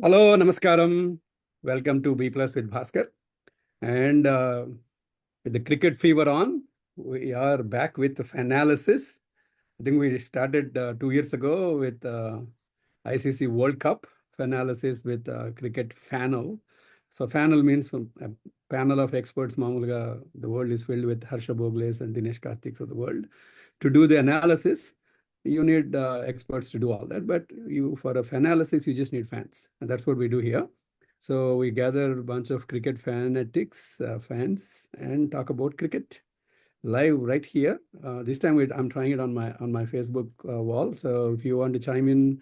Hello, Namaskaram. Welcome to B Plus with Bhaskar. And with the cricket fever on, we are back with the FANAlysis. I think we started 2 years ago with ICC World Cup FANAlysis with cricket fanal. So fanal means a panel of experts. Mamulga, the world is filled with Harsha Bogles and Dinesh Karthik of the world. To do the analysis, you need experts to do all that. But for a FANAlysis, you just need fans. And that's what we do here. So we gather a bunch of cricket fanatics, fans, and talk about cricket live right here. This time I'm trying it on my Facebook wall. So if you want to chime in,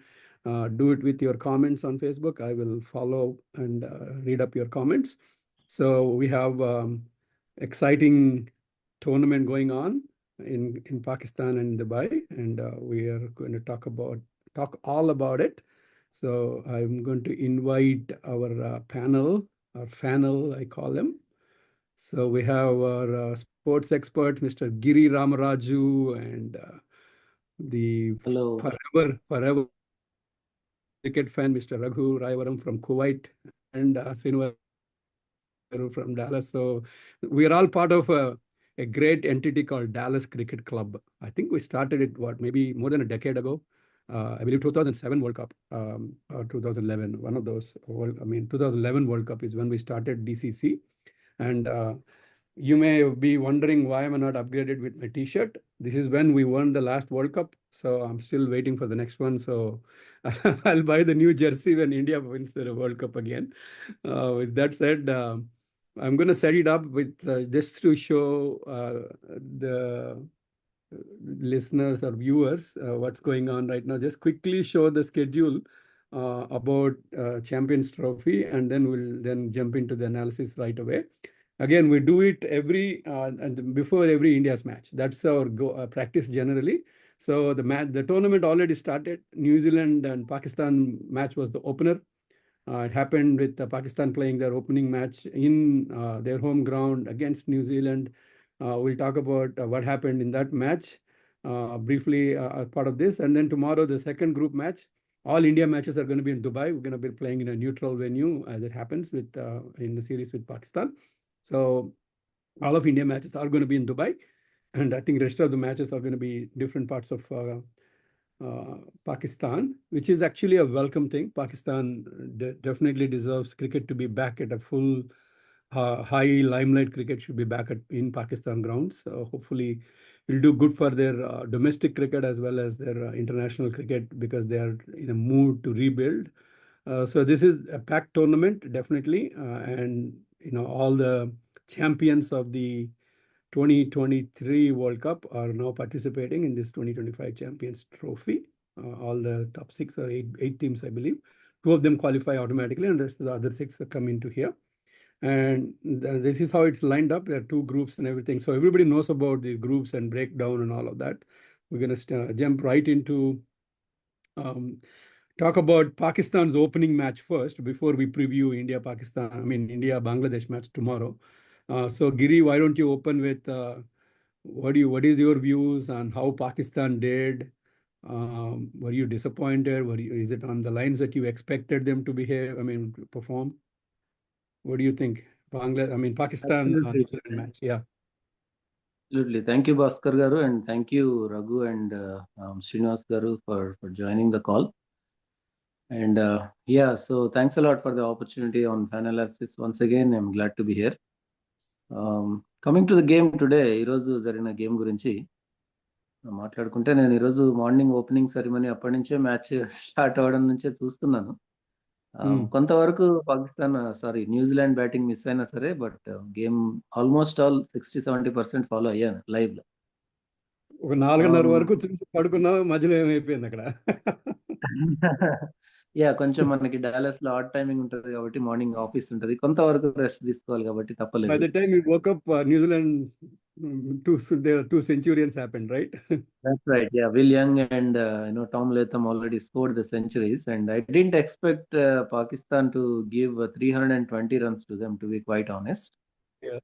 do it with your comments on Facebook. I will follow and read up your comments. So we have exciting tournament going on in Pakistan and Dubai, and we are going to talk all about it. So I'm going to invite our panel, our fanel, I call them. So we have our sports expert, Mr. Giri Ramaraju, and the Hello. forever cricket fan, Mr. Raghu Raivaram from Kuwait, and Srinivas from Dallas. So we are all part of a great entity called Dallas Cricket Club. I think we started it, maybe more than a decade ago. I believe 2007 World Cup or 2011, one of those. 2011 World Cup is when we started DCC. And you may be wondering why am I not upgraded with my T-shirt. This is when we won the last World Cup. So I'm still waiting for the next one. So I'll buy the new jersey when India wins the World Cup again. With that said, I'm going to set it up with just to show the listeners or viewers what's going on right now. Just quickly show the schedule about Champions Trophy, and then we'll then jump into the analysis right away. Again, we do it and before every India's match. That's our practice generally. So the tournament already started. New Zealand and Pakistan match was the opener. It happened with Pakistan playing their opening match in their home ground against New Zealand. We'll talk about what happened in that match briefly as part of this. And then tomorrow, the second group match. All India matches are going to be in Dubai. We're going to be playing in a neutral venue as it happens with in the series with Pakistan. So all of India matches are going to be in Dubai. And I think the rest of the matches are going to be different parts of Pakistan, which is actually a welcome thing. Pakistan definitely deserves cricket to be back at a full high limelight. Cricket should be back in Pakistan grounds. Hopefully, it'll do good for their domestic cricket as well as their international cricket because they are in a mood to rebuild. So this is a packed tournament, definitely, and all the champions of the 2023 World Cup are now participating in this 2025 Champions Trophy. All the top 6 or 8 teams, I believe. 2 of them qualify automatically, and the other 6 come into here. And this is how it's lined up. There are 2 groups and everything. So everybody knows about the groups and breakdown and all of that. We're going to jump right into talk about Pakistan's opening match first before we preview India-Bangladesh match tomorrow. So Giri, why don't you open with what is your views on how Pakistan did? Were you disappointed? Is it on the lines that you expected them to perform? What do you think? Pakistan Absolutely. New Zealand match. Yeah. Absolutely. Thank you, Bhaskar Garu, and thank you, Raghu and Srinivas Garu for joining the call. And so thanks a lot for the opportunity on FANAlysis. Once again, I'm glad to be here. Coming to the game today, ఈరోజు జరిగిన game గురించి మాట్లాడుకుంటే నేను ఈరోజు morning opening ceremony అప్పటి నుంచే match start అవ్వడం నుంచే చూస్తున్నాను. కొంతవరకు న్యూజిలాండ్ బ్యాటింగ్ మిస్ అయినా సరే but game almost all 60-70% follow అయ్యాను లైవ్ లో. ఒక 4:30 వరకు చూసి పడుకున్నా, మధ్యలో ఏమైపోయింది అక్కడ? కొంచెం మనకి డాలస్ లో ఆడ్ టైమింగ్ ఉంటది కాబట్టి మార్నింగ్ ఆఫీస్ ఉంటది, కొంతవరకు రెస్ట్ తీసుకోవాలి కాబట్టి తప్పలేదు. By the time you woke up, New Zealand, their 2 centurions happened, right? That's right. Yeah, Will Young and Tom Latham already scored the centuries, and I didn't expect Pakistan to give 320 runs to them, to be quite honest. Yeah.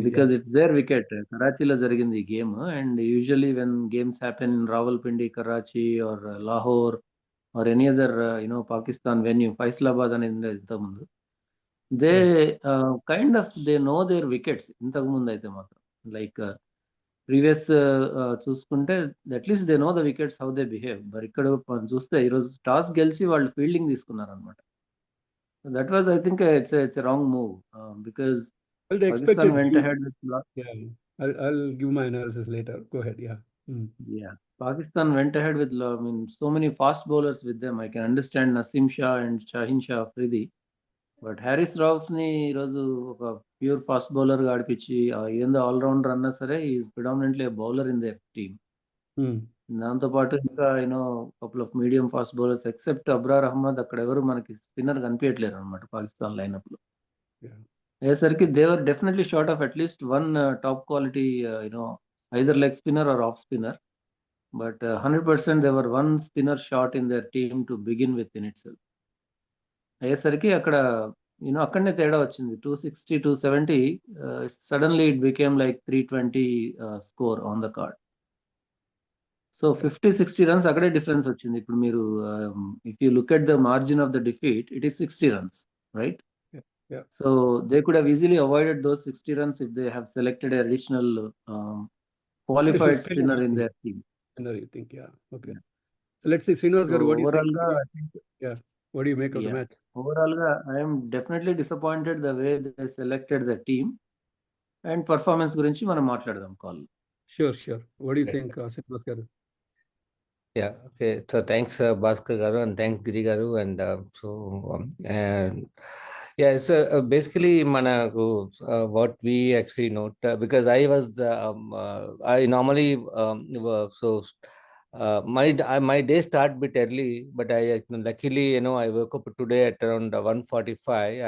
Because it's their wicket. Karachiలో జరిగింది ఈ game, and usually when games happen in Rawalpindi, Karachi or Lahore, or any other Pakistan venue, Faisalabad and ఇంతకు ముందు, they kind of they know their wickets ఇంతకు ముందు అయితే మాత్రం, like previous చూసుకుంటే at least they know the wickets how they behave. మరి ఇక్కడ మనం చూస్తే ఈరోజు టాస్ గెలిచి వాళ్ళు ఫీల్డింగ్ తీసుకున్నారు అనమాట. That was I think it's wrong move, because Well, they Pakistan expected went you. ahead with Yeah, I'll give my analysis later. Go ahead. Yeah. yeah, Pakistan went ahead with I mean so many fast bowlers with them. I can understand Nasim Shah and Shahin Shah Afridi, but Haris Rauf ని ఈరోజు ఒక pure fast bowler గా ఆడిపించి, ఏందో allrounder అన్నా సరే is predominantly bowler in their team. దాంతో పాటు ఇంకా couple of medium fast bowlers except Abrar Ahmed, అక్కడ ఎవరు మనకి స్పిన్నర్ కనిపించట్లేరు అనమాట పాకిస్తాన్ లైనప్ లో. అయ్యేసరికి దేవర్ definitely short of at least one top quality either leg spinner are off spinner, but 100% they were one spinner short in their team to begin with in it self. అయ్యేసరికి అక్కడ అక్కడనే తేడా వచ్చింది. 260, 270, suddenly it became like 320 score on the card. So 50-60 runs అక్కడే difference వచ్చింది. ఇప్పుడు మీరు if you look at the margin of the defeat, it is 60 runs, right? So they could have easily avoided those 60 runs if they have selected an additional qualified spinner in their team. Spinner, you think? Yeah. Okay. So let's see, Srinivas garu, what do you think? I think, yeah. What do you make of the match? Overall, I am definitely disappointed the way they selected the team, and performance గురించి మనం మాట్లాడదాం call. Sure. What do you think, Srinivas garu? Yeah, okay. So thanks, Bhaskar garu, and thanks, Giri garu. And yeah, so basically, manaku, what we actually note, because I was, I normally, my day start bit early, but luckily, I woke up today at around 1:45.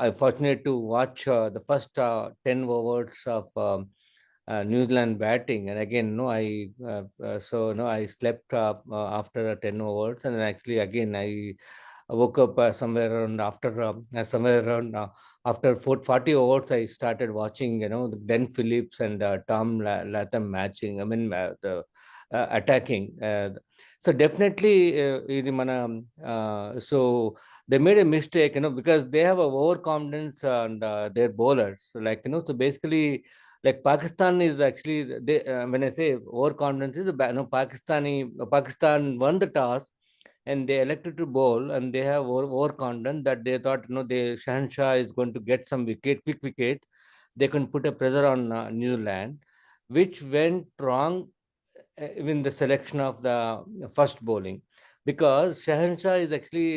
I fortunate to watch the first 10 overs of New Zealand batting, and again, I slept after 10 overs, and then actually again I woke up somewhere around after 40 overs. I started watching, then Phillips and Tom Latham matching. I mean, the attacking. So definitely, so they made a mistake, because they have a overconfidence on their bowlers. Like, so basically, like Pakistan is actually, when I say overconfidence, is Pakistan won the toss and they elected to bowl, and they have overconfidence that they thought, Shahan Shah is going to get some quick wicket. They can put a pressure on New Zealand, which went wrong in the selection of the first bowling, because Shahan Shah is actually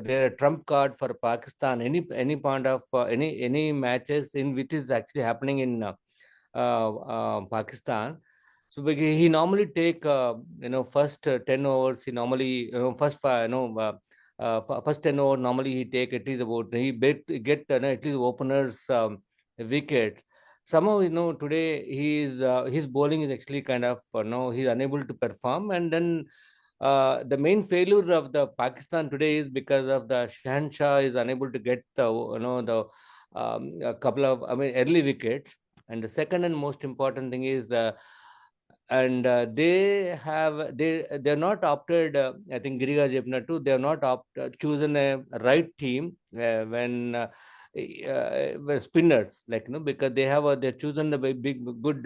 their trump card for Pakistan. Any point of any matches in which is actually happening in Pakistan. So he normally take first 10 overs. He normally first 10 overs normally he take at least about get at least openers wickets. Somehow today his bowling is actually kind of he's unable to perform, and then the main failure of the Pakistan today is because of the Shahan Shah is unable to get the a couple of early wickets. And the second and most important thing is they're not opted. I think Giriga Jepnatu, they have not chosen a right team when spinners, like because they're chosen the big good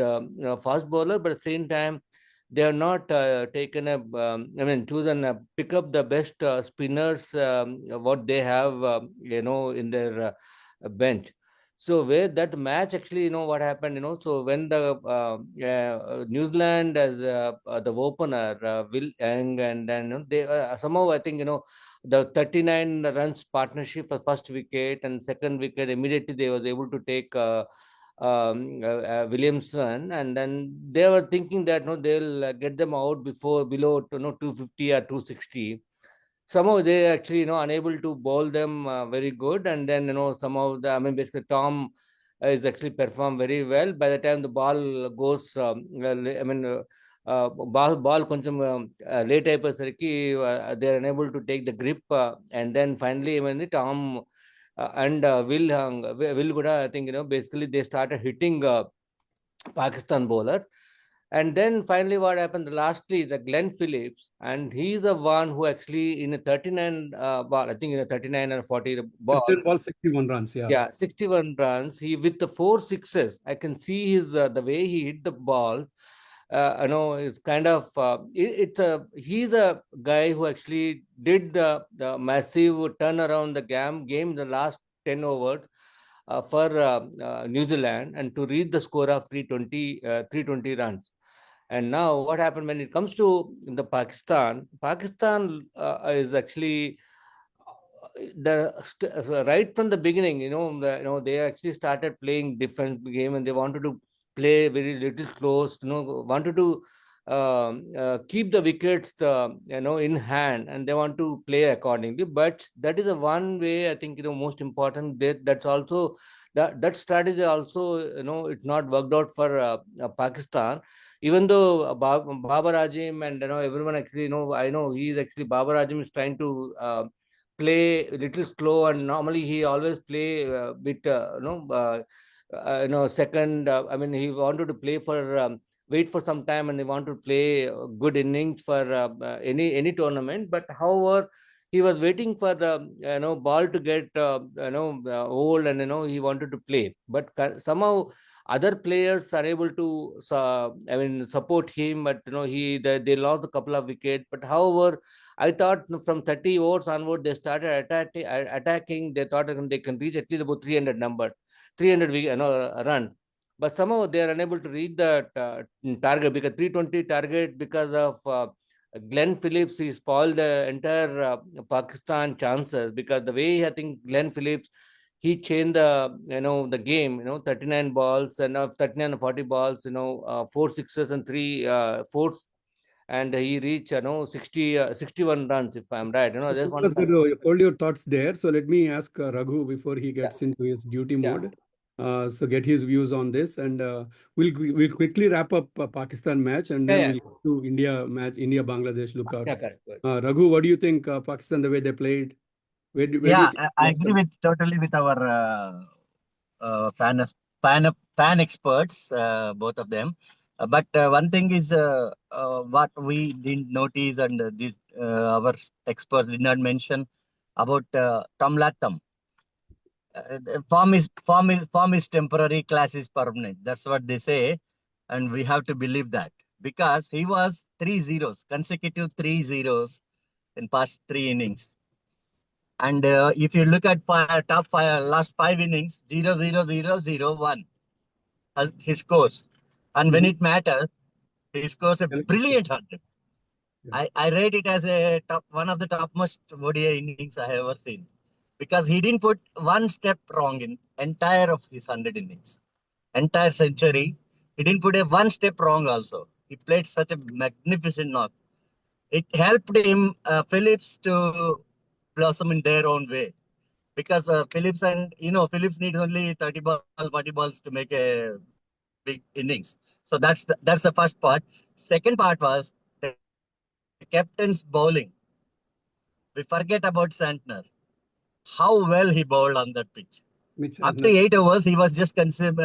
fast bowler, but at the same time they have not taken chosen pick up the best spinners what they have in their bench. So where that match actually, what happened, so when the New Zealand as the opener Will Young, and then they somehow I think the 39 runs partnership for first wicket and second wicket, immediately they was able to take Williamson, and then they were thinking that they'll get them out below 250 or 260. Somehow they actually unable to bowl them very good, and then somehow basically Tom is actually performed very well. By the time the ball goes ball koncham late ayipesariki they are unable to take the grip, and then finally the Tom and Will kuda, I think basically they started hitting Pakistan bowler. And then finally, what happened? Lastly, the Glenn Phillips, and he's the one who actually in a 39 ball, I think in a 39 or 40 ball, 61 runs, yeah. yeah, 61 runs. He with the 4 6s. I can see his the way he hit the ball. It's kind of he's a guy who actually did the massive turnaround the game in the last 10 overs for New Zealand, and to reach the score of 320 runs. And now what happened when it comes to the Pakistan is actually right from the beginning, they actually started playing different game, and they wanted to play very little close, wanted to keep the wickets, in hand, and they want to play accordingly. But that is the one way I think, most important. That's also that strategy also, it's not worked out for Pakistan. Even though Babar Azim and everyone actually, I know he's actually Babar Azim is trying to play a little slow, and normally he always play with second. I mean, he wanted to play for wait for some time, and he wanted to play good innings for any tournament. But however, he was waiting for the ball to get old, and he wanted to play. But somehow other players are able to support him, but they lost a couple of wickets. But however, I thought from 30 overs onward, they started attacking. They thought they can reach at least about 300 number, 300 run. But somehow they are unable to reach the target, because 320 target, because of Glenn Phillips. He spoiled the entire Pakistan chances, because the way I think Glenn Phillips, he changed the game, 39 balls, and 39 and 40 balls, 4 6s and 3 4s, and he reached 61 runs, if I'm right. I just want to hold your thoughts there. So let me ask Raghu before he gets into his duty mode. So get his views on this, and we'll quickly wrap up Pakistan match, and then we'll go to India match, India Bangladesh. Look out. Raghu, what do you think Pakistan, the way they played? Where do you think I agree totally with our fan experts, both of them. But one thing is what we didn't notice, and our experts did not mention about Tom Latham. Form is temporary, class is permanent. That's what they say, and we have to believe that, because he was 3 zeros, consecutive 3 zeros in past 3 innings. And if you look at top 5 last 5 innings, 0 0 0 0 1 his scores, and when it matters, he scores a brilliant 100. I rate it as one of the topmost ODI innings I have ever seen, because he didn't put one step wrong in entire of his 100 innings, entire century. He didn't put a one step wrong also. He played such a magnificent knock. It helped him, Phillips, to blossom in their own way, because Phillips needs only 30 balls, 40 balls to make a big innings. So that's the first part. Second part was the captain's bowling. We forget about Santner, how well he bowled on that pitch. After 8 overs, he was just conceding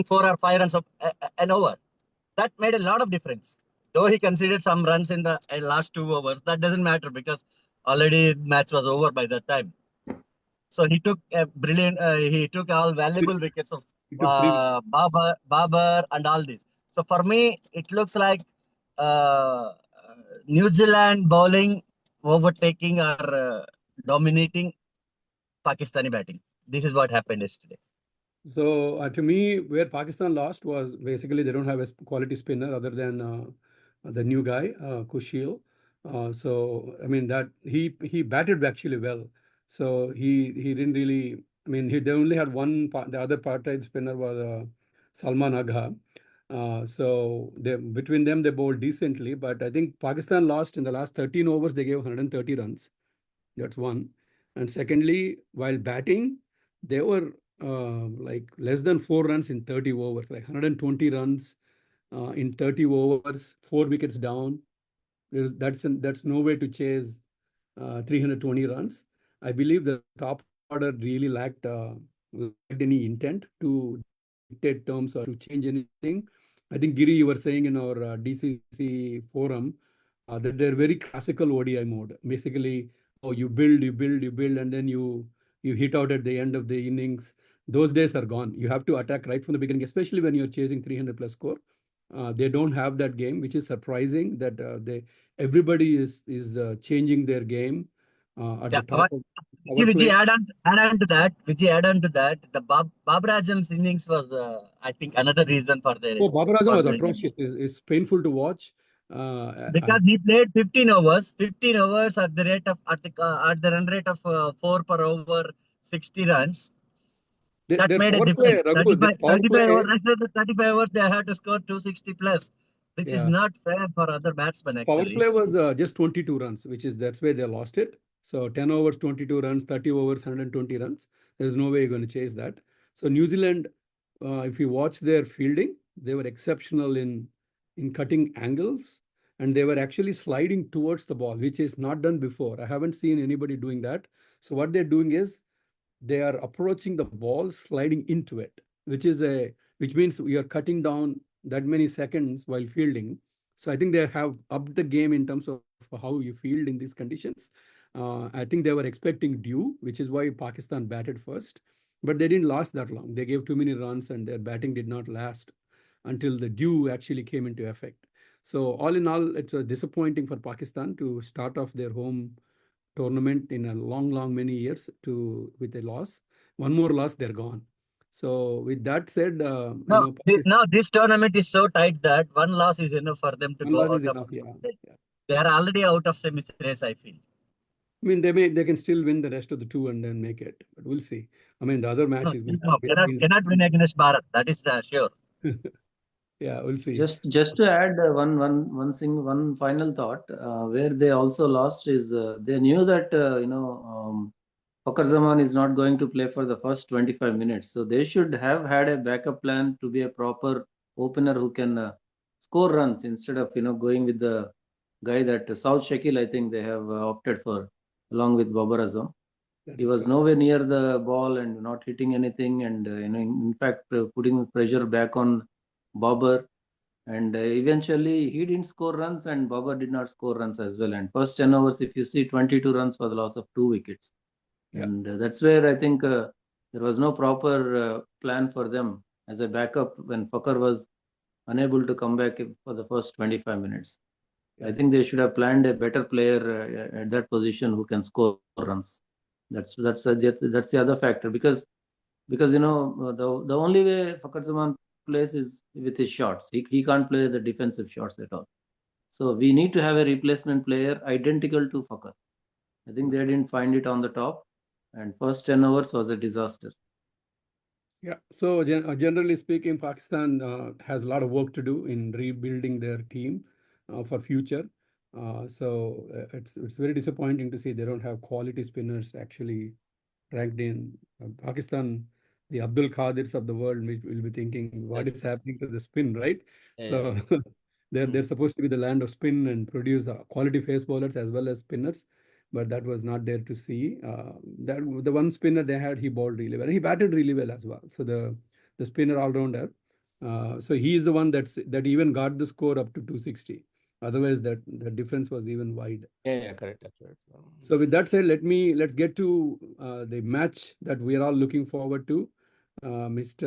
4 or 5 runs of an over. That made a lot of difference. Though he conceded some runs in the last 2 overs, that doesn't matter, because already match was over by that time. So he took a brilliant. He took all valuable wickets of Babar and all this. So for me, it looks like New Zealand bowling overtaking or dominating Pakistani batting. This is what happened yesterday. So to me, where Pakistan lost was basically they don't have a quality spinner other than the new guy, Kushil. So I mean that he batted actually well. So he didn't really. I mean they only had one. The other part-time spinner was Salman Agha. So between them they bowled decently, but I think Pakistan lost in the last 13 overs. They gave 130 runs. That's one. And secondly, while batting, they were like less than 4 runs in 30 overs, like 120 runs in 30 overs, 4 wickets down. That's no way to chase 320 runs. I believe the top order really lacked any intent to dictate terms or to change anything. I think Giri, you were saying in our DCC forum that they're very classical ODI mode. Basically, oh, you build, and then you hit out at the end of the innings. Those days are gone. You have to attack right from the beginning, especially when you're chasing 300 plus score. They don't have that game, which is surprising that everybody is changing their game at Yeah, the top of power Vijay, play. add on to that. Vijay, add on to that. The Babur Azam's innings was, I think, another reason for their Oh, Babar Azam for was the atrocious. It's painful to watch. because he played 15 overs, 15 overs at the rate of at the run rate of 4 per over, 60 runs. That Their made a power play, difference. Raghu, their power 35 play, overs, rest of the 35 overs, they had to score 260 plus, which is yeah. not fair for other batsmen Power actually. play was just 22 runs, that's why they lost it. So 10 overs, 22 runs, 30 overs, 120 runs. There's no way you're going to chase that. So New Zealand, if you watch their fielding, they were exceptional in cutting angles, and they were actually sliding towards the ball, which is not done before. I haven't seen anybody doing that. So what they're doing is they are approaching the ball, sliding into it, which means we are cutting down that many seconds while fielding. So I think they have upped the game in terms of how you field in these conditions. I think they were expecting dew, which is why Pakistan batted first, but they didn't last that long. They gave too many runs, and their batting did not last until the dew actually came into effect. So all in all, it was disappointing for Pakistan to start off their home tournament in a long many years with a loss. One more loss, they're gone. So with that said, No, this tournament is so tight that one loss is enough for them to one go loss out is of. enough. Yeah. They are already out of semi race, I feel. I mean, they can still win the rest of the two and then make it, but we'll see. I mean, the other match is going to be cannot win against Bharat. That is sure. Yeah, we'll see. Just to add one final thought, where they also lost is they knew that Fakar Zaman is not going to play for the first 25 minutes, so they should have had a backup plan to be a proper opener who can score runs instead of going with the guy that South Shakil I think they have opted for along with Babar Azam. He was nowhere near the ball and not hitting anything, and in fact putting pressure back on Babar. And eventually he didn't score runs, and Babar did not score runs as well. And first 10 overs, if you see, 22 runs for the loss of 2 wickets. Yeah. And that's where I think there was no proper plan for them as a backup when Fakar was unable to come back for the first 25 minutes. Yeah. I think they should have planned a better player at that position who can score runs. That's the other factor, because the only way Fakar Zaman plays is with his shots. He can't play the defensive shots at all. So we need to have a replacement player identical to Fakar. I think they didn't find it on the top, and first 10 overs was a disaster. Yeah. So generally speaking, Pakistan has a lot of work to do in rebuilding their team for future. So it's very disappointing to see they don't have quality spinners actually ranked in Pakistan. The Abdul Qadirs of the world will be thinking, what is happening to the spin, right? So they're supposed to be the land of spin and produce quality face bowlers as well as spinners, but that was not there to see. That the one spinner they had, he bowled really well. He batted really well as well. So the spinner all rounder. So he is the one that even got the score up to 260. Otherwise, the difference was even wide. Yeah, correct. That's right. So with that said, let's get to the match that we are all looking forward to. With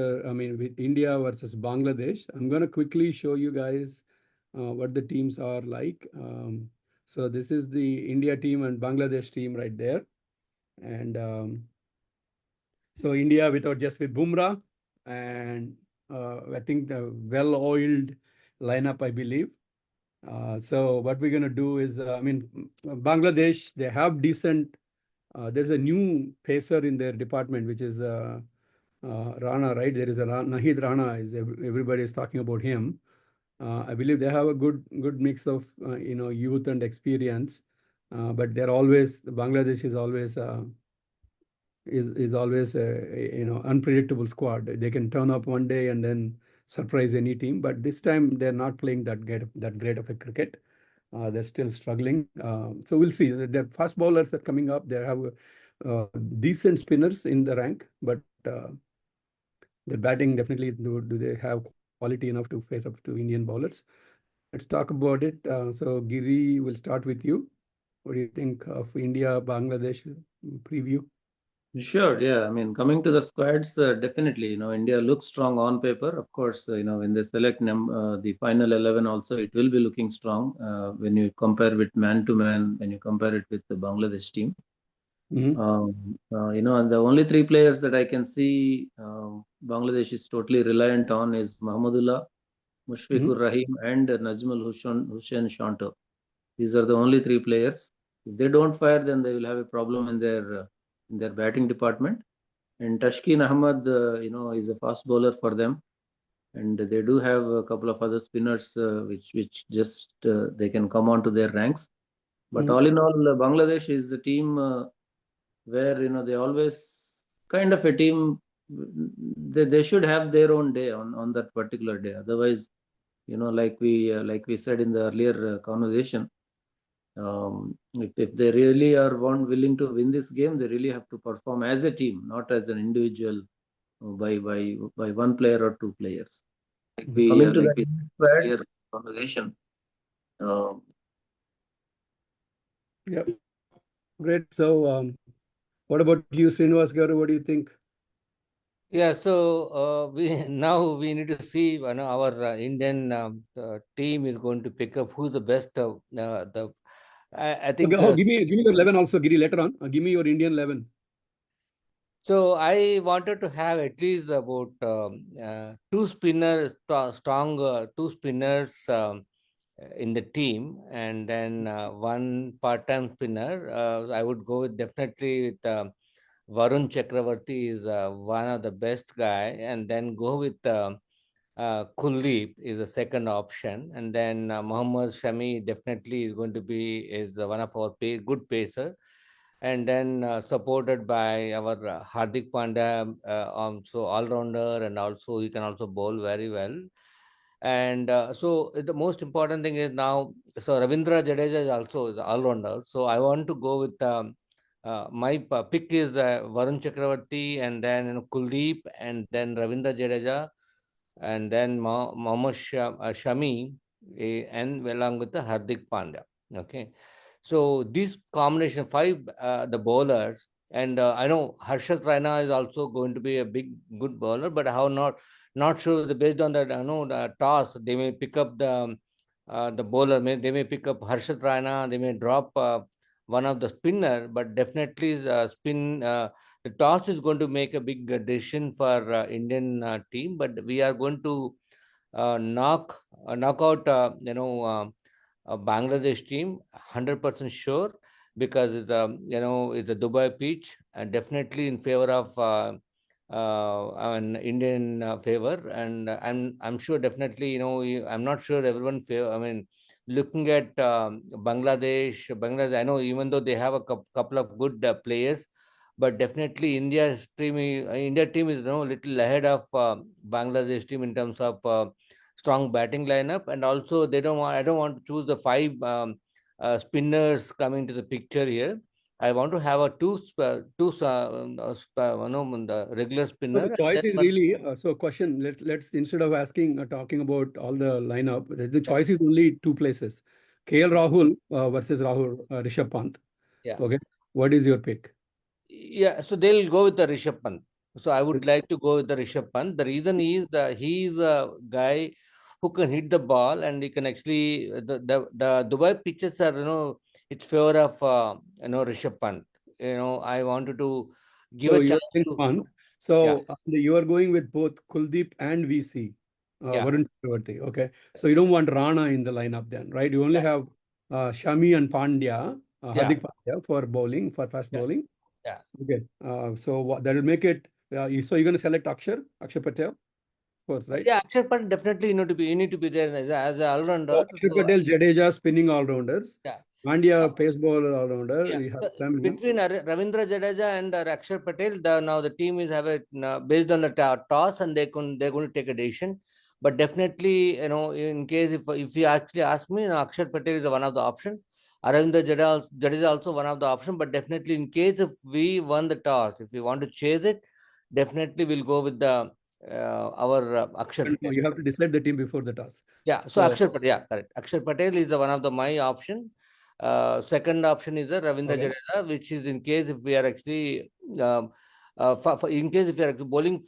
India versus Bangladesh. I'm going to quickly show you guys what the teams are like. So this is the India team and Bangladesh team right there. And so India with Bumrah, and I think the well-oiled lineup, I believe. So what we're going to do is, Bangladesh, they have decent, there's a new pacer in their department, which is Rana, right? There is a Nahid Rana, everybody is talking about him. I believe they have a good mix of youth and experience, but Bangladesh is always a unpredictable squad. They can turn up one day and then surprise any team, but this time they're not playing that great of a cricket. They're still struggling. So we'll see. The fast bowlers are coming up. They have decent spinners in the rank, but the batting definitely, do they have quality enough to face up to Indian bowlers. Let's talk about it. So Giri, we'll start with you. What do you think of India Bangladesh preview? Sure, yeah. I mean, coming to the squads, definitely, India looks strong on paper. Of course, when they select the final 11 also, it will be looking strong when you compare with man to man, when you compare it with the Bangladesh team. And the only three players that I can see Bangladesh is totally reliant on is Mahmudullah, Mushfiqur Rahim, and Najmul Hussain Shanto. These are the only three players. If they don't fire, then they will have a problem in their batting department. And Tashkeen Ahmad, is a fast bowler for them, and they do have a couple of other spinners which just they can come onto their ranks. But all in all, Bangladesh is the team where they always kind of a team. They should have their own day on that particular day. Otherwise, like we said in the earlier conversation, if they really are willing to win this game, they really have to perform as a team, not as an individual by one player or two players. Coming to the earlier conversation. Yeah, great. So, what about you, Srinivas Garu? What do you think? Yeah, so now we need to see our Indian team is going to pick up who's the best. I think. Okay, give me your 11 also, Giri. Later on, give me your Indian 11. So I wanted to have at least about two spinners, strong two spinners in the team, and then one part-time spinner. I would go with definitely with Varun Chakravarti is one of the best guy, and then go with Kuldeep is the second option, and then Mohammad Shami definitely is going to be one of our good pacer, and then supported by our Hardik Pandya, so all-rounder, and also he can also bowl very well. And so the most important thing is now, so Ravindra Jadeja is also the all-rounder. So I want to go with my pick is Varun Chakravarti, and then Kuldeep, and then Ravindra Jadeja, and then Mohammad Shami, and along with the Hardik Pandya. Okay, so this combination five the bowlers, and I know Harshad Raina is also going to be a good bowler, but how not sure. Based on that, the toss, they may pick up the bowler. They may pick up Harshad Raina. They may drop one of the spinner, but definitely the toss is going to make a big decision for Indian team. But we are going to knock out a Bangladesh team, 100% sure, because it's it's a Dubai pitch, and definitely in favor of an Indian favor. And I'm sure definitely I'm not sure everyone favor. I mean, looking at Bangladesh, I know even though they have a couple of good players, but definitely India team is little ahead of Bangladesh team in terms of strong batting lineup, and also I don't want to choose the five spinners coming to the picture here. I want to have a the regular spinner. So the choice is really so. Question. Let's instead of talking about all the lineup, the choice is only two places: KL Rahul versus Rishabh Pant. Yeah. Okay. What is your pick? Yeah, so they'll go with the Rishabh Pant. So I would like to go with the Rishabh Pant. The reason is that he's a guy who can hit the ball, and he can actually the Dubai pitches are it's favor of Rishabh Pant. I wanted to give a chance to Pant. So you are going with both Kuldeep and VC, Varun Chakravarti. Okay. So you don't want Rana in the lineup then, right? You only have Shami and Pandya, Hardik Pandya for bowling, for fast bowling. Yeah. Okay. So that will make it. So you're going to select Akshar Patel, of course, right? Yeah, Akshar Patel definitely you need to be there as an all-rounder. Akshar Patel, Jadeja, spinning all-rounders. Yeah. Pandya, pace bowler all-rounder. Yeah. Between Ravindra Jadeja and Akshar Patel, now the team is based on the toss, and they're going to take a decision. But definitely, in case if you actually ask me, Akshar Patel is one of the options. Ravindra Jadeja is also one of the options. But definitely, in case if we won the toss, if we want to chase it, definitely we'll go with the our Akshar And Patel. you have to decide the team before the toss. Yeah, so Akshar Patel, yeah, correct. Akshar Patel is the one of the my option. Second option is the Ravindra Okay. Jadeja, which is in case if we are actually in case if we are actually bowling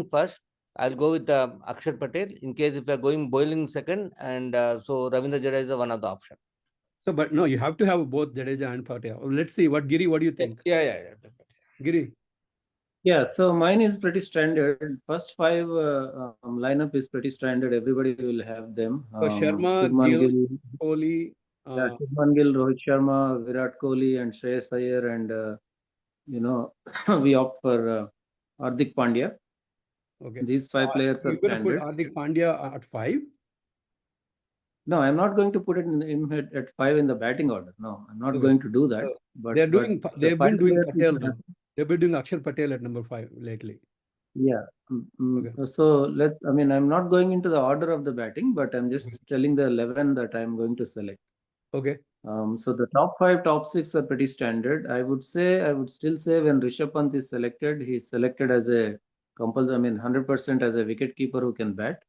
first, I'll go with Akshar Patel. In case if we are going bowling second, and so Ravindra Jadeja is one of the option. So, but no, you have to have both Jadeja and Patel. Let's see what Giri. What do you think, Yeah. Giri? Yeah, so mine is pretty standard. First five lineup is pretty standard. Everybody will have them. So Sharma, Shubman Gill, Gill, Kohli. Shubman Gill, Rohit Sharma, Virat Kohli, and Shreyas Iyer, and we opt for Hardik Pandya. Okay. These So five players are you're going to put standard. Hardik Pandya at 5? No, I'm not going to put it in at 5 in the batting order. No, I'm not Okay. going to do that. So But they've been the doing players Patel which though. They've been doing Akshar Patel at number 5 lately. Yeah. Okay. So I'm not going into the order of the batting, but I'm just telling the 11 that I'm going to select. Okay. So the top 5, top 6 are pretty standard. I would still say when Rishabh Pant is selected, he's selected as a 100% as a wicket keeper who can bat.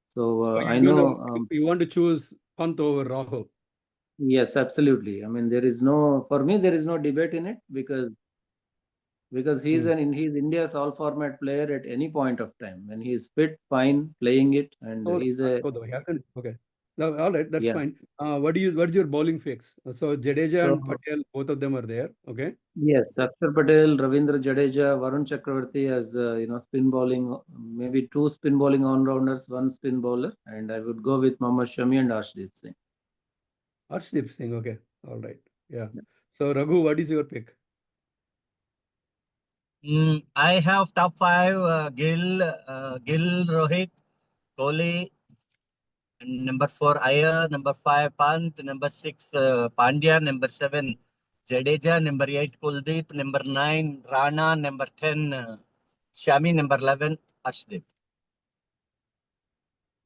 So I know. You want to choose Pant over Rahul? Yes, absolutely. I mean, for me, there is no debate in it because he's he's India's all format player at any point of time. When he's fit, fine, playing it, and he's a he hasn't. Okay. No, all right, that's Yeah. fine. What's your bowling fix? So Jadeja and Patel, both of them are there. Okay. Yes, Akshar Patel, Ravindra Jadeja, Varun Chakravarti as spin bowling, maybe 2 spin bowling all-rounders, 1 spin bowler, and I would go with Mohammad Shami and Arshdeep Singh. Arshdeep Singh. Okay. All right. Yeah. So Raghu, what is your pick? I have top 5, Gill, Rohit, Kohli, and number 4, Iyer, number 5, Pant, number 6, Pandya, number 7, Jadeja, number 8, Kuldeep, number 9, Rana, number 10, Shami, number 11, Arshdeep.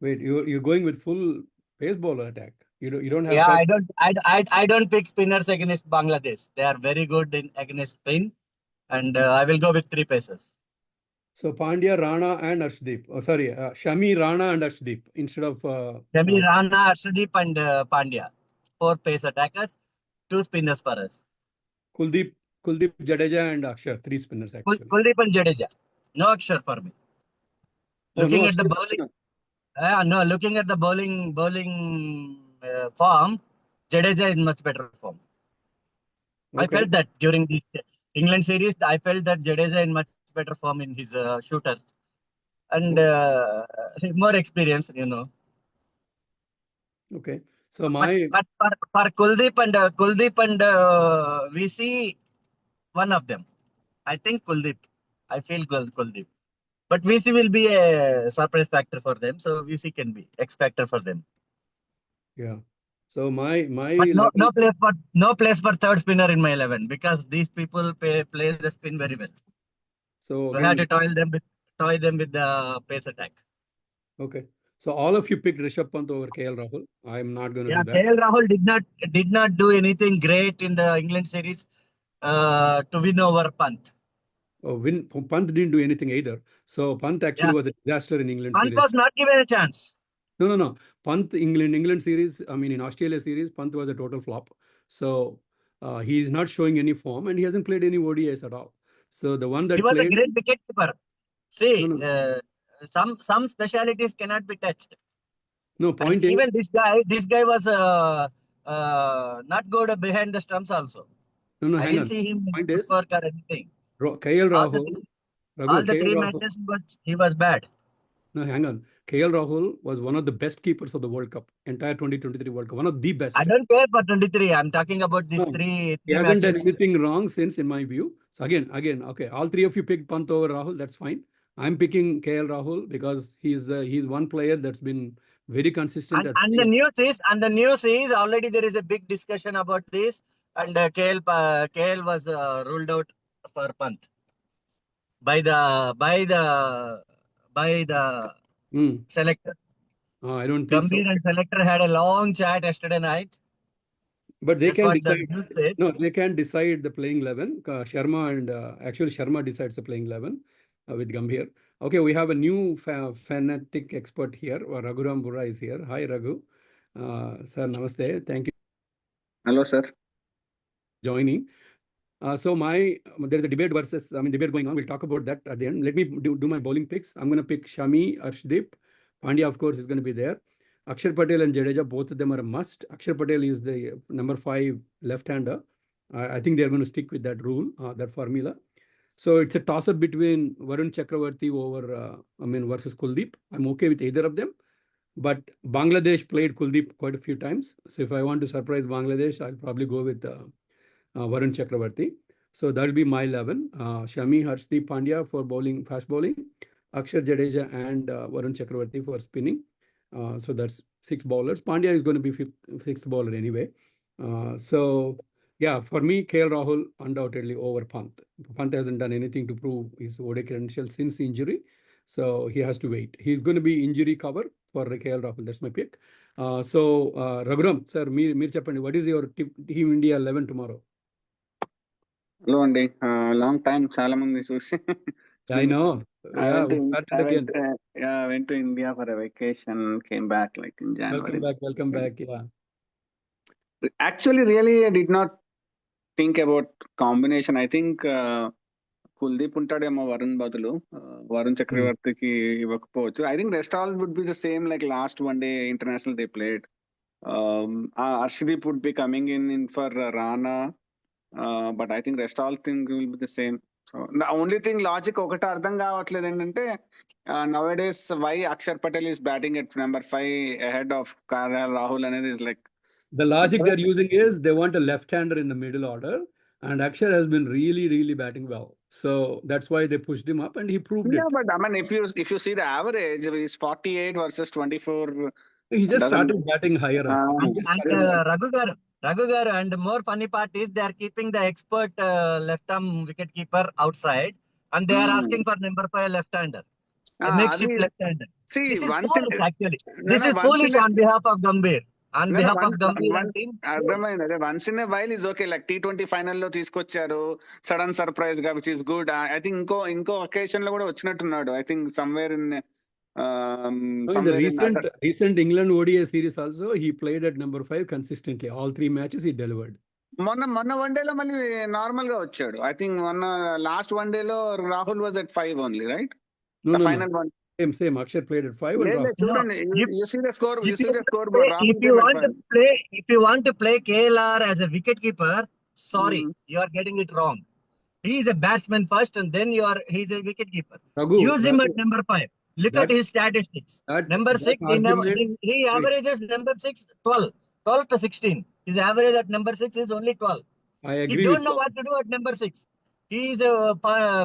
Wait, you're going with full pace bowler attack. You don't have. Yeah, I don't pick spinners against Bangladesh. They are very good against spin, and I will go with 3 paces. So Pandya, Rana, and Arshdeep. Oh, sorry, Shami, Rana, and Arshdeep instead of. Shami, Rana, Arshdeep, and Pandya. 4 pace attackers, 2 spinners for us. Kuldeep, Jadeja, and Akshar. 3 spinners actually. Kuldeep and Jadeja. No Akshar for me. Looking at the bowling. No, looking at the bowling form, Jadeja is much better form. Okay. I felt that during the England series, I felt that Jadeja in much better form in his shooters, and more experience, Okay, so but for Kuldeep and we see one of them. I think Kuldeep. I feel Kuldeep. But VC will be a surprise factor for them. So VC can be X factor for them. Yeah. So my but no place for third spinner in my 11 because these people play the spin very well. So we have to toy them with the pace attack. Okay. So all of you picked Rishabh Pant over KL Rahul. I'm not going to do that. KL Rahul did not do anything great in the England series to win over Pant. Pant didn't do anything either. So Pant actually was a disaster in England series. Pant was not given a chance. No. Pant England series. I mean, in Australia series, Pant was a total flop. So he is not showing any form, and he hasn't played any ODIs at all. So the one that he was a great wicketkeeper. See, some specialities cannot be touched. No point. And even this guy was not good behind the stumps also. No, I didn't see him work or anything. KL Rahul. All the 3 matches he was bad. No, hang on. KL Rahul was one of the best keepers of the World Cup, entire 2023 World Cup, one of the best. I don't care for 23. I'm talking about these 3 He hasn't done anything wrong since, in my view. So again, okay, all 3 of you picked Pant over Rahul. That's fine. I'm picking KL Rahul because he's one player that's been very consistent. And the news is already there is a big discussion about this, and KL was ruled out for Pant by the selector. I don't think Gambhir and selector had a long chat yesterday night. But they can decide. No, they can decide the playing 11. Sharma decides the playing 11. with Gambhir. Okay, we have a new fanatic expert here. Raghuram Bura is here. Hi, Raghu. Sir, namaste. Thank you. Hello, sir. Joining. So there's a debate going on. We'll talk about that at the end. Let me do my bowling picks. I'm going to pick Shami, Arshdeep. Pandya, of course, is going to be there. Akshar Patel and Jadeja, both of them are a must. Akshar Patel is the number 5 left-hander. I think they're going to stick with that rule, that formula. So it's a toss-up between Varun Chakravarti versus Kuldeep. I'm okay with either of them. But Bangladesh played Kuldeep quite a few times. So if I want to surprise Bangladesh, I'll probably go with Varun Chakravarti. So that'll be my 11. Shami, Harshdeep Pandya for bowling, fast bowling. Akshar Jadeja and Varun Chakravarti for spinning. So that's 6 bowlers. Pandya is going to be fifth bowler anyway. So yeah, for me, KL Rahul undoubtedly over Pant. Pant hasn't done anything to prove his ODI credentials since injury. So he has to wait. He's going to be injury cover for KL Rahul. That's my pick. So Raghuram, sir, Mir Chappandi, what is your Team India 11 tomorrow? Hello, Andy. Long time, Chaala mandi chusi. I know. Yeah, we started again. I went to India for a vacation, came back like in January. Welcome back. Yeah. Actually, really, I did not think about combination. I think Kuldeep untademo Varun badulu. Varun Chakravarti ki ivvakapochu. I think rest all would be the same like last one day international they played. Arshdeep would be coming in for Rana. But I think rest all things will be the same. So the only thing logic ఒకటి అర్థం కావట్లేదు ఏంటంటే nowadays why Akshar Patel is batting at number 5 ahead of KL Rahul అనేది is like the logic they're using is they want a left-hander in the middle order, and Akshar has been really batting well. So that's why they pushed him up, and he proved it. But I mean, if you see the average, is 48 versus 24. He just started batting higher up. And Raghu garu, and the more funny part is they are keeping the expert left-arm wicket-keeper outside, and they are asking for number 5 left-hander, a makeshift leftander. See, this is one foolish, thing, actually. This is foolish on behalf of Gambhir. On behalf of Gambhir and team. అర్థమైంది అదే once in a while is okay like T20 final లో తీసుకొచ్చారు sudden surprise గా which is good. I think ఇంకో occasion లో కూడా వచ్చినట్టున్నాడు. I think somewhere in in the recent England ODI series also, he played at number 5 consistently. All 3 matches he delivered. మొన్న one day లో మళ్ళీ నార్మల్ గా వచ్చాడు. ఐ థింక్ మొన్న లాస్ట్ వన్ డే లో Rahul was at 5 only, right? No. Final one. Same. Akshay played at 5. చూడండి, you see the score. You see the scoreboard. If you want to play KLR as a wicket-keeper, sorry, you are getting it wrong. He is a batsman first, and then he's a wicket-keeper. Use him at number 5. Look at his statistics. Number 6, he averages number 6, 12 to 16. His average at number 6 is only 12. I agree. He don't know what to do at number 6. He is a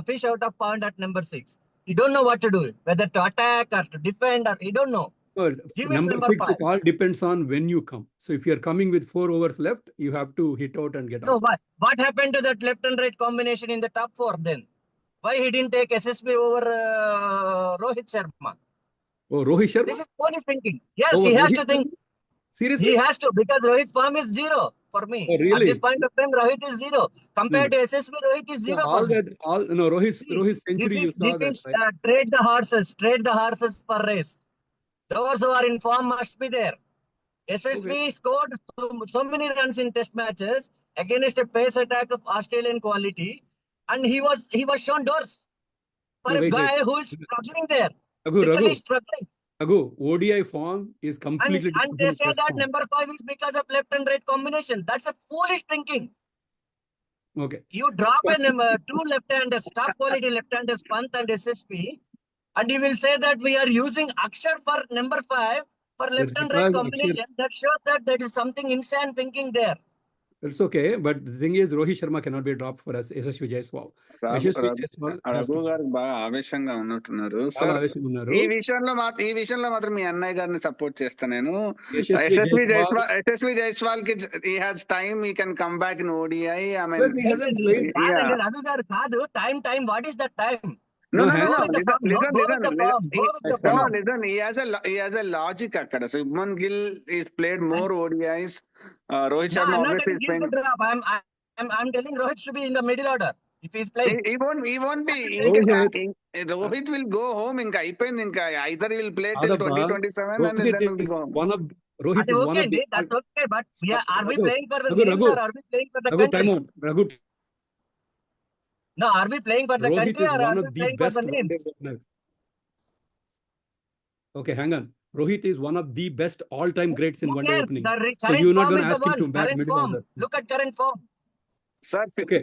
fish out of pond at number 6. He don't know what to do, whether to attack or to defend, or he don't know. Well, number 6, it all depends on when you come. So if you're coming with 4 overs left, you have to hit out and get out. So what happened to that left and right combination in the top 4 then? Why he didn't take SSB over Rohit Sharma? Oh, Rohit Sharma? This is foolish thinking. Yes, he has to think. Seriously? He has to, because Rohit's form is 0 for me. Oh, really? At this point of time, Rohit is 0. Compared to SSB, Rohit is 0 for me. Rohit's century, you saw that, right? Trade the horses for race. Those who are in form must be there. SSB scored so many runs in test matches against a pace attack of Australian quality, and he was shown doors for a guy who is struggling there. Literally struggling. ODI form is completely and they say that number 5 is because of left and right combination. That's a foolish thinking. Okay. You drop a 2 left-handers, top quality left-handers, Pant and SSP, and you will say that we are using Akshar for number 5 for left and right combination. That shows that there is something insane thinking there. It's okay, but the thing is, Rohit Sharma cannot be dropped for us. SSV Jaiswal. Raghu గారు బాగా ఆవేశంగా ఉన్నట్టున్నారు. ఈ విషయంలో మాత్రం మీ అన్నయ్య గారిని support చేస్తా నేను. యశస్వి జైస్వాల్ కి he has time, he can come back in ODI. I mean, Raghu గారు కాదు, time. What is that time? No. Listen. He has a logic akkada. So Shubman Gill is played more ODIs. Rohit Sharma obviously is playing. I'm telling Rohit should be in the middle order. if he's playing. He won't be. Rohit will go home. Inka అయిపోయింది ఇంకా. Either he will play till Adappa, 2027 and Rohit then will is go home. one of Rohit is one Okay, of the. that's okay. But are we Raghu, playing for the Raghu, names Raghu. or are we playing for the Raghu, time country? out. Raghu, No, are we playing for the Rohit country is or are one we of the playing for best the names? one-day openers. Okay, hang on. Rohit is one of the best all-time greats in one-day opening. So Current you're not form going is to the ask him one. to bat Current middle form. order. Look at current form. Sir, Okay.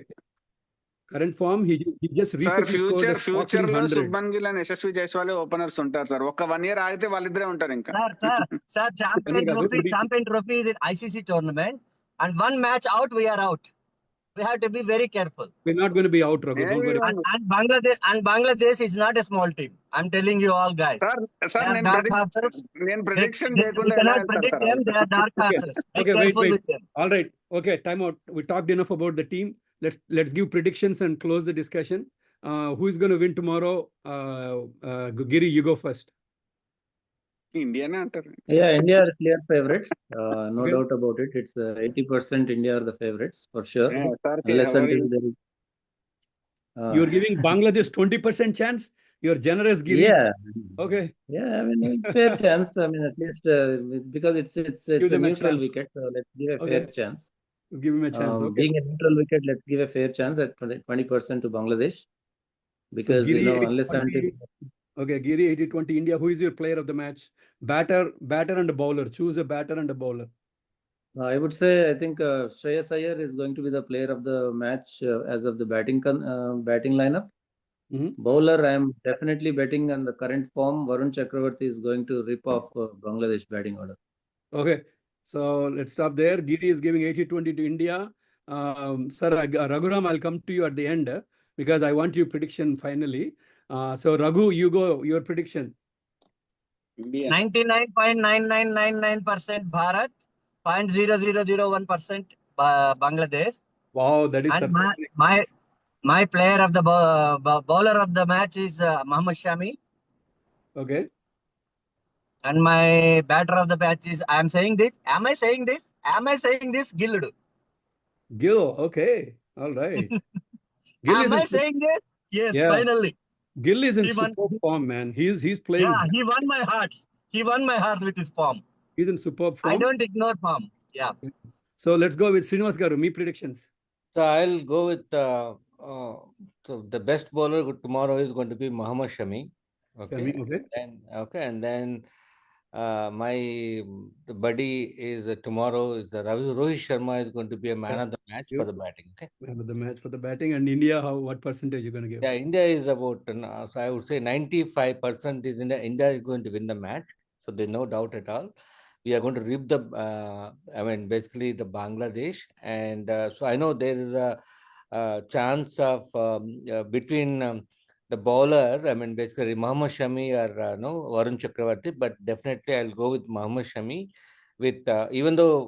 Current form, he just recently scored a future sparkling లో 100. Shubman Gill and Yashasvi Jaiswal openers ఉంటారు sir. ఒక 1 year ఆగితే వాళ్ళిద్దరే ఉంటారు ఇంకా. Sir, champion trophy is in ICC tournament, and one match out, we are out. We have to be very careful. We're not going to be out, Raghu. Don't worry. And Bangladesh is not a small team. I'm telling you all, guys. Sir They are dark horses. నేను prediction You చేయకుండా ఎలా cannot వెళ్తారు predict sir them. They are dark Okay. horses. Be Okay, careful wait. with them. All right. Okay, time out. We talked enough about the team. Let's give predictions and close the discussion. Who is going to win tomorrow? Giri, you go first. ఇండియానే అంటారు. Yeah, India are clear favorites. No Okay. doubt about it. It's 80% India are the favorites for sure. Sir Unless until there is. You're giving Bangladesh 20% chance? You're generous, Giri. Yeah. Okay. Yeah, I mean, fair chance. I mean, at least because it's Give a them a neutral chance. wicket, so let's give a Okay. fair chance. Give him a chance. Okay. Being a neutral wicket, let's give a fair chance at 20% to Bangladesh. Because, Giri, unless 80-20. until. Okay, Giri, 80-20 India. Who is your player of the match? Batter and a bowler. Choose a batter and a bowler. I would say, I think Shreyas Iyer is going to be the player of the match as of the batting lineup. Bowler, I am definitely betting on the current form. Varun Chakravarti is going to rip off Bangladesh batting order. Okay, so let's stop there. Giri is giving 80-20 to India. Sir, Raghuram, I'll come to you at the end because I want your prediction finally. So Raghu, you go, your prediction. 99.9999% Bharat, 0.0001% Bangladesh. Wow, that is And surprising. my player of the bowler of the match is Mohammad Shami. Okay. And my batter of the match is, Am I saying this? Gilludu. Gil, okay. All right. Gil Am I saying this? Yes, Yeah. finally. Gil is in superb form, man. He's playing. Yeah, he won my heart. He won my heart with his form. He's in superb form. I don't ignore form. Yeah. So let's go with Srinivas Garu. Me predictions. So I'll go with so the best bowler tomorrow is going to be Mohammad Shami. Okay. Shami, okay. And then my the buddy is tomorrow is the Rohit Sharma is going to be a man of the match for the batting. Okay. Man of the match for the batting. And India, what percentage you going to give? Yeah, India is about so I would say 95% is India is going to win the match. So there's no doubt at all. We are going to rip the basically the Bangladesh, and so I know there is a chance of between the bowler, basically Mohammad Shami or Varun Chakravarti, but definitely I'll go with Mohammad Shami. With even though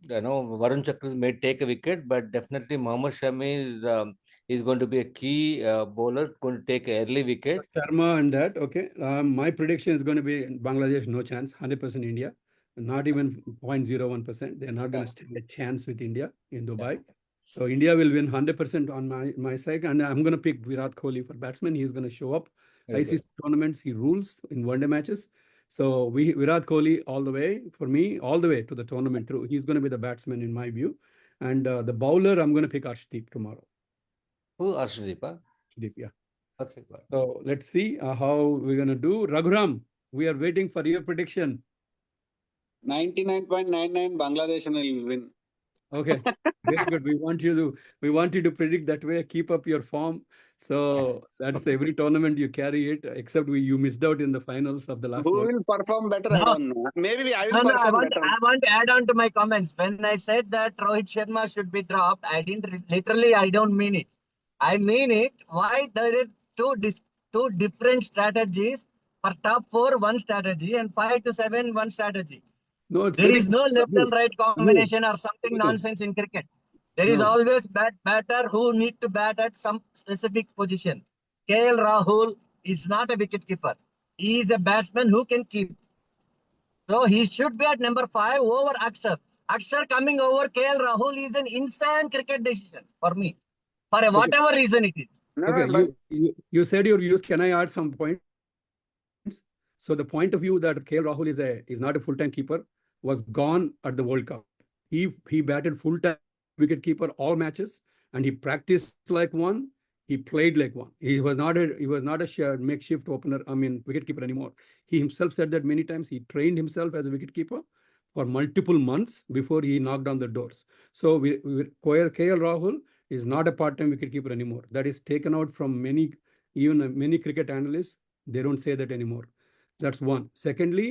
Varun Chakravarti may take a wicket, but definitely Mohammad Shami is going to be a key bowler, going to take an early wicket. Sharma and that, okay. My prediction is going to be Bangladesh, no chance, 100% India. Not even 0.01%. They're not going to stand a chance with India in Dubai. Yeah. So India will win 100% on my side. And I'm going to pick Virat Kohli for batsman. He's going to show up. ICC tournaments, he rules in one-day matches. So Virat Kohli all the way, for me, all the way to the tournament through. He's going to be the batsman in my view. And the bowler, I'm going to pick Arshdeep tomorrow. Who? Arshdeep, huh? Arshdeep, yeah. Okay, good. So let's see how we're going to do. Raghuram, we are waiting for your prediction. 99.99 Bangladesh will win. Okay, very good. We want you to predict that way. Keep up your form. So that's every tournament you carry it, except you missed out in the finals of the last Who one. will perform better? I don't know. Maybe I will No, perform better. I want to add on to my comments. When I said that Rohit Sharma should be dropped, I didn't literally. I don't mean it. I mean it. Why there are two different strategies for top 4, one strategy, and 5 to 7, one strategy. No, it's There very is no left and right combination or something No. nonsense in cricket. There is No. always batter who need to bat at some specific position. KL Rahul is not a wicket keeper. He is a batsman who can keep. So he should be at number 5 over Akshar. Akshar coming over KL Rahul is an insane cricket decision for me. for whatever reason it is. No, Okay, but you said your views. Can I add some points? So the point of view that KL Rahul is not a full-time keeper was gone at the World Cup. He batted full-time wicket keeper all matches, and he practiced like one. He played like one. He was not a shared makeshift opener. I mean, wicket keeper anymore. He himself said that many times. He trained himself as a wicket keeper for multiple months before he knocked on the doors. So KL Rahul is not a part-time wicketkeeper anymore. That is taken out from many cricket analysts. They don't say that anymore. That's one. Secondly,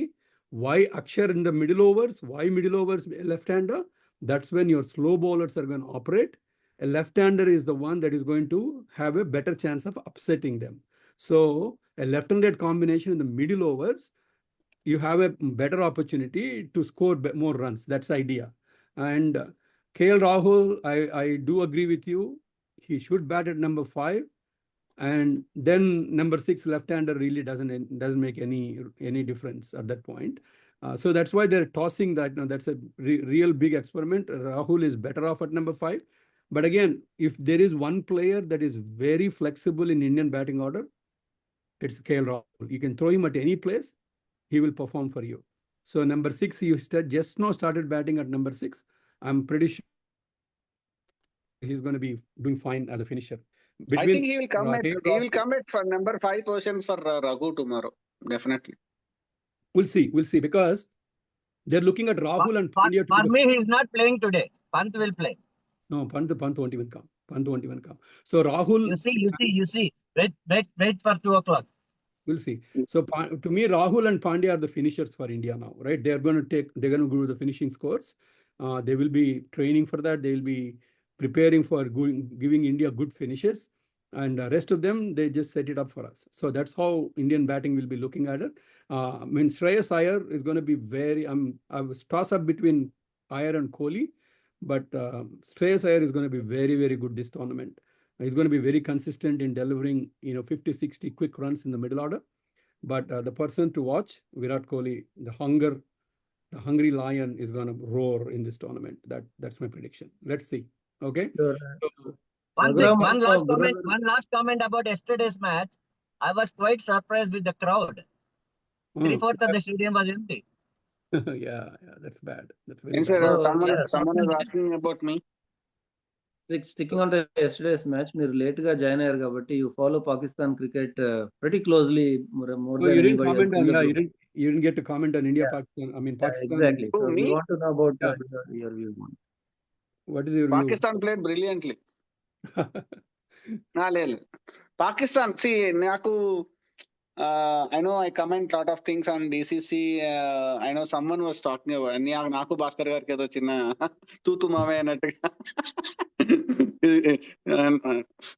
why Akshar in the middle overs? Why middle overs left-hander? That's when your slow bowlers are going to operate. A left-hander is the one that is going to have a better chance of upsetting them. So a left-handed combination in the middle overs, you have a better opportunity to score more runs. That's the idea. And KL Rahul, I do agree with you. He should bat at number 5. And then number 6 left-hander really doesn't make any difference at that point. So that's why they're tossing that. Now that's a real big experiment. Rahul is better off at number 5. But again, if there is one player that is very flexible in Indian batting order, it's KL Rahul. You can throw him at any place, he will perform for you. So number 6, you just now started batting at number 6. I'm pretty sure he's going to be doing fine as a finisher. I think he will come at for number 5 position for Raghu tomorrow. Definitely. We'll see because they're looking at Rahul and Pandya. For me, he is not playing today. Pant will play. No, Pant won't even come. So Rahul. You see. Wait for 2 o'clock. We'll see. So to me, Rahul and Pandya are the finishers for India now, right? They're going to do the finishing scores. They will be training for that. They will be preparing for giving India good finishes. And the rest of them, they just set it up for us. So that's how Indian batting will be looking at it. I mean, Shreyas Iyer is going to be I was toss up between Iyer and Kohli, but Shreyas Iyer is going to be very, very good this tournament. He's going to be very consistent in delivering, 50, 60 quick runs in the middle order. But the person to watch, Virat Kohli, the hungry lion is going to roar in this tournament. That's my prediction. Let's see. Okay. Sure. One last comment about yesterday's match. I was quite surprised with the crowd. 3/4 of the stadium was empty. Yeah, that's bad. That's very And bad. sir, someone is asking about me. Sticking on to yesterday's match, మీరు late గా join అయ్యారు కాబట్టి you follow Pakistan cricket pretty closely, more than You didn't anybody comment else. on you didn't get to comment on India, Pakistan. I mean, Pakistan. Exactly. So me? we want to know about your view. What is your Pakistan played brilliantly. లేదు పాకిస్తాన్ నాకు I know I comment lot of things on DCC. I know someone was talking about నాకు భాస్కర్ గారికి ఏదో చిన్న తూతు మావే అన్నట్టుగా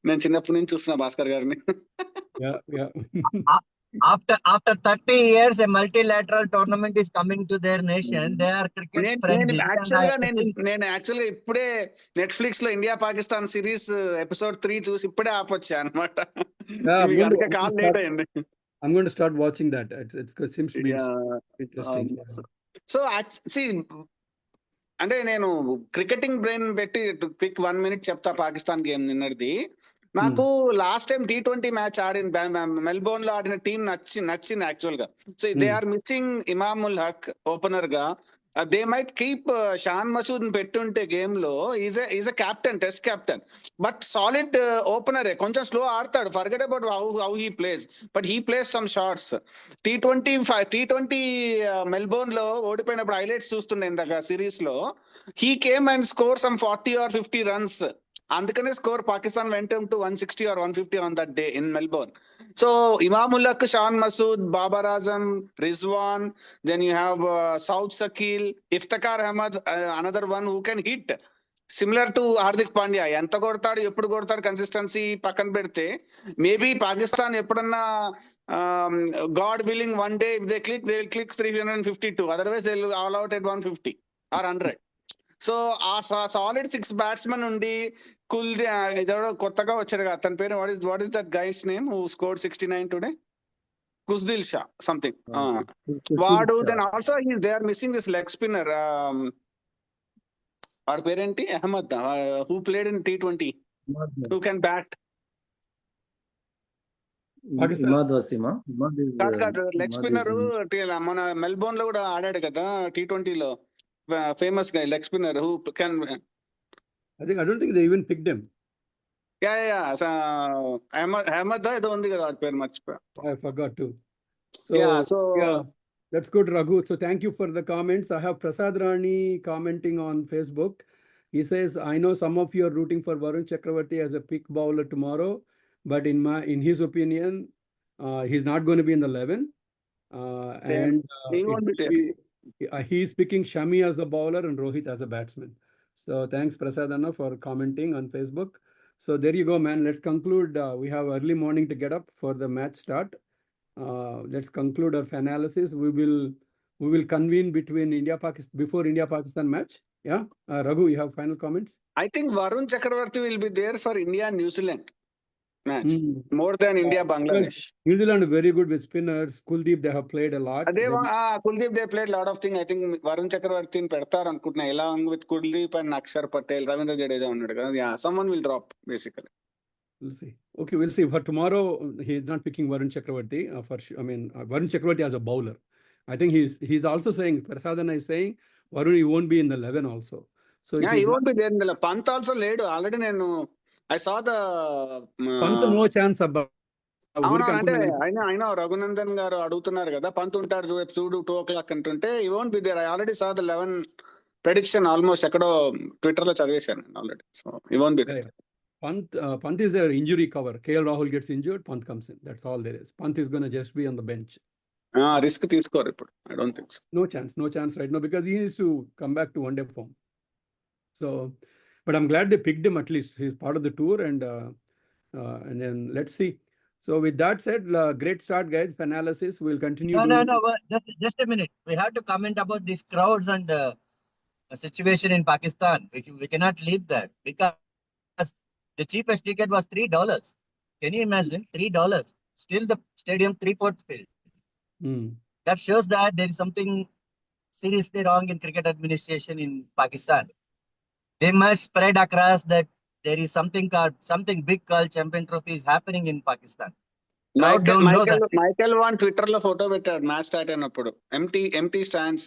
నేను చిన్నప్పటి నుంచి చూస్తున్నా భాస్కర్ గారిని. After 30 years, a multilateral tournament is coming to their nation. They are cricket friends. నేను యాక్చువల్గా ఇప్పుడే నెట్ఫ్లిక్స్ లో ఇండియా పాకిస్తాన్ సిరీస్ ఎపిసోడ్ 3 చూసి ఇప్పుడే ఆపొచ్చా అనమాట. I'm going to start watching that. It seems to be interesting. So అంటే నేను క్రికెటింగ్ బ్రెయిన్ పెట్టి క్విక్ 1 minute చెప్తా పాకిస్తాన్ గేమ్ నిన్నది. నాకు last time T20 match Melbourne లో ఆడిన టీం నచ్చింది యాక్చువల్ గా. So they are missing Imam-ul Haq opener గా. They might keep Shan Masood పెట్టుంటే గేమ్ లో is a captain, test captain, but solid opener. కొంచెం స్లో ఆడతాడు, forget about how he plays, but he plays some shots. T20 Melbourne లో ఓడిపోయినప్పుడు highlights చూస్తుండే ఇందాక series లో. He came and score some 40 or 50 runs. అందుకనే score Pakistan went to 160 or 150 on that day in Melbourne. So Imamul Haq, Shan Masood, Babar Azam, Rizwan, then you have Saud Sakil, Iftikhar Ahmed, another one who can hit. Similar to Hardik Pandya, ఎంత కొడతాడు ఎప్పుడు కొడతాడు consistency పక్కన పెడితే, maybe Pakistan ఎప్పుడన్నా god willing one day if they click 352, otherwise they will all out at 150 or 100. So a solid 6 batsmen ఉండి ఇదెవడో కొత్తగా వచ్చాడు కదా, అతని పేరు what is that guy's name who scored 69 today? Khushdil Shah something. వాడు then also they are missing this leg spinner. వాడి పేరేంటి? Ahmed, who played in T20. who can bat. Pakistan. Imad వసీమా? ఇమాద్ is, కాదు లెగ్ ఇమాద్ స్పిన్నర్ is- మన మెల్బోర్న్ లో కూడా ఆడాడు కదా T20లో, ఫేమస్ గా leg spinner who can. I don't think they even picked him. Ahmed ఏదో ఉంది కదా వాడి పేరు, మర్చిపోయా. I forgot to. So That's good, Raghu. So thank you for the comments. I have Prasad Rani commenting on Facebook. He says, I know some of you are rooting for Varun Chakravarti as a pick bowler tomorrow, but in his opinion, he's not going to be in the 11. Same. He won't be there. He's picking Shami as the bowler and Rohit as a batsman. So thanks, Prasad Anna, for commenting on Facebook. So there you go, man. Let's conclude. We have early morning to get up for the match start. Let's conclude our FANAlysis. We will convene between before India-Pakistan match. Yeah, Raghu, you have final comments? I think Varun Chakravarti will be there for India and New Zealand match more than India Bangladesh. New Zealand very good with spinners. Kuldeep, they have played a lot. Kuldeep, they played a lot of things. I think Varun Chakravarti in పెడతారు అనుకుంటున్నా, along with Kuldeep and Akshar Patel, Ravindra Jadeja ఉన్నాడు కదా. Yeah, someone will drop basically. We'll see. Okay, we'll see. For tomorrow, he is not picking Varun Chakravarti. Varun Chakravarti as a bowler. I think he's also saying, Prasadana is saying, Varun, he won't be in the 11 also. So he won't be there in the Pant also లేడు already. I saw the Pant no chance about. అంటే అయినా రఘునందన్ గారు అడుగుతున్నారు కదా, పంత్ ఉంటాడు చూడు 2 o'clock అంటుంటే he won't be there. I already saw the 11 prediction almost ఎక్కడో ట్విట్టర్ లో చదివేశాను already. So he won't be there. Pant is their injury cover. KL Rahul gets injured, Pant comes in. That's all there is. Pant is going to just be on the bench. Risk తీసుకోరు ఇప్పుడు. I don't think so. No chance right now, because he needs to come back to one-day form. So, but I'm glad they picked him at least. He's part of the tour, and then let's see. So with that said, great start, guys. FANAlysis, we'll continue. No. Just a minute. We have to comment about these crowds and the situation in Pakistan. We cannot leave that, because the cheapest ticket was $3. Can you imagine? $3. Still the stadium 3/4 filled. That shows that there is something seriously wrong in cricket administration in Pakistan. They must spread across that there is something big called Champion Trophy is happening in Pakistan. Michael Vaughan Twitter లో photo పెట్టాడు match start అయినప్పుడు. Empty stands.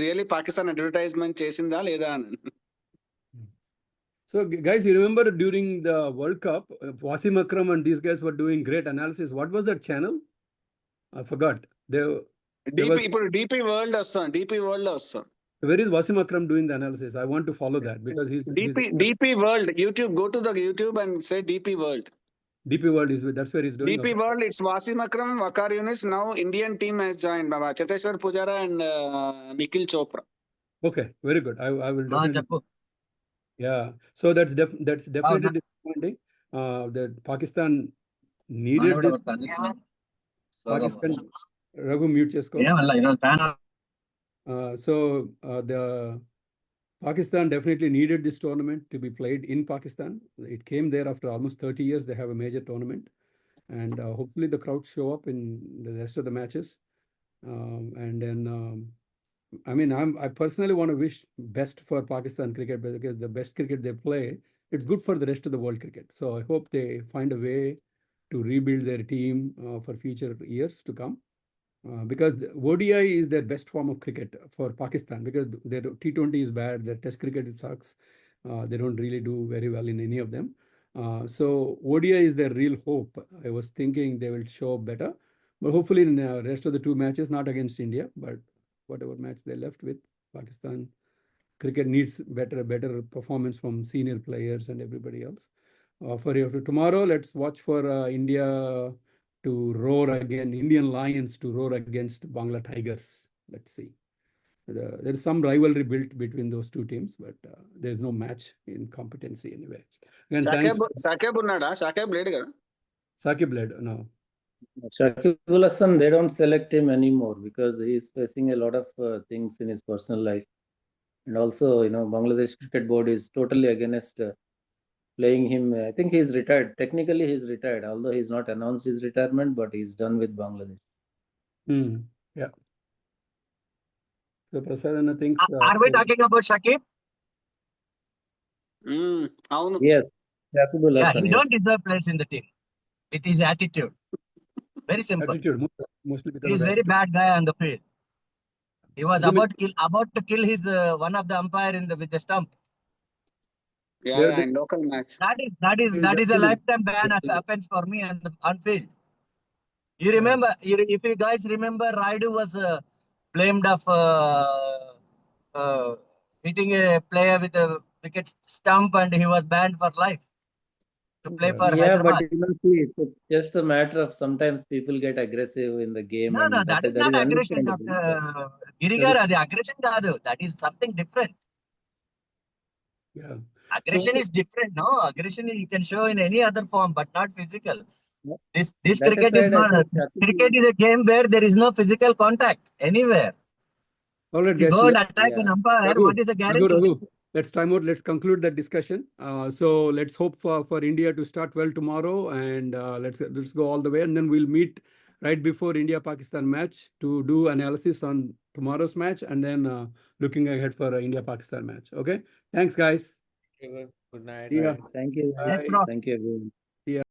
Really Pakistan advertisement చేసిందా లేదా అని. So guys, you remember during the World Cup, Wasim Akram and these guys were doing great analysis. What was that channel? I forgot. ఇప్పుడు DP World వస్తాం. DP World లో వస్తాం. Where is Wasim Akram doing the analysis? I want to follow that, because he's DP World YouTube. Go to the YouTube and say DP World. DP World that's where he's doing. DP World, it's Wasim Akram, Waqar Yunus. Now Indian team has joined Cheteshwar Pujara and Nikhil Chopra. Okay, very good. I will definitely. Yeah, so that's definitely disappointing. That Pakistan needed this. Pakistan, Raghu, mute chesko. So the Pakistan definitely needed this tournament to be played in Pakistan. It came there after almost 30 years. They have a major tournament, and hopefully the crowd show up in the rest of the matches. And then, I personally want to wish best for Pakistan cricket, because the best cricket they play, it's good for the rest of the world cricket. So I hope they find a way to rebuild their team for future years to come. Because ODI is their best form of cricket for Pakistan, because their T20 is bad, their test cricket sucks. They don't really do very well in any of them. So ODI is their real hope. I was thinking they will show better, but hopefully in the rest of the 2 matches, not against India, but whatever match they left with, Pakistan cricket needs better performance from senior players and everybody else. For tomorrow, let's watch for India to roar again, Indian Lions to roar against Bangla Tigers. Let's see. There's some rivalry built between those 2 teams, but there's no match in competency anyway. Again, Shakib unnada? Shakib led kada? Shakib led, no. Shakibul Hasan, they don't select him anymore because he is facing a lot of things in his personal life. And also, Bangladesh Cricket Board is totally against playing him. I think he's retired. Technically, he's retired, although he's not announced his retirement, but he's done with Bangladesh. Yeah. So Prasadana thinks. Are we talking about Shakib? అవును. Yes. Capable Yeah, person, he yes. don't deserve place in the team with his attitude. Very simple. Attitude, mostly because He is of very attitude. bad guy on the field. He was Raghu, about to kill his one of the umpire with the stump. Yeah, yeah, in local match. That is a lifetime ban offense for me on field. You Yeah. remember, if you guys remember, Raidu was blamed of hitting a player with a wicket stump, and he was banned for life to play for Yeah, but Hyderabad. you know, see, it's just a matter of sometimes people get aggressive in the game, No, and that is not aggression, understandable. Girigar. Adi aggression kaadu. That is something different. Yeah. Aggression So- is different. No, aggression you can show in any other form, but not physical. This That cricket is aside, I not. think Cricket is a game where there is no physical contact anywhere. All right, If you guys. go and attack an Yeah. umpire, Raghu, what is the guarantee? Raghu, let's time out. Let's conclude that discussion. So let's hope for India to start well tomorrow, and let's go all the way, and then we'll meet right before India-Pakistan match to do analysis on tomorrow's match, and then looking ahead for India-Pakistan match. Okay. Thanks, guys. Good night. See ya. Thank you. Let's Bye. rock. Thank you, everyone. See ya.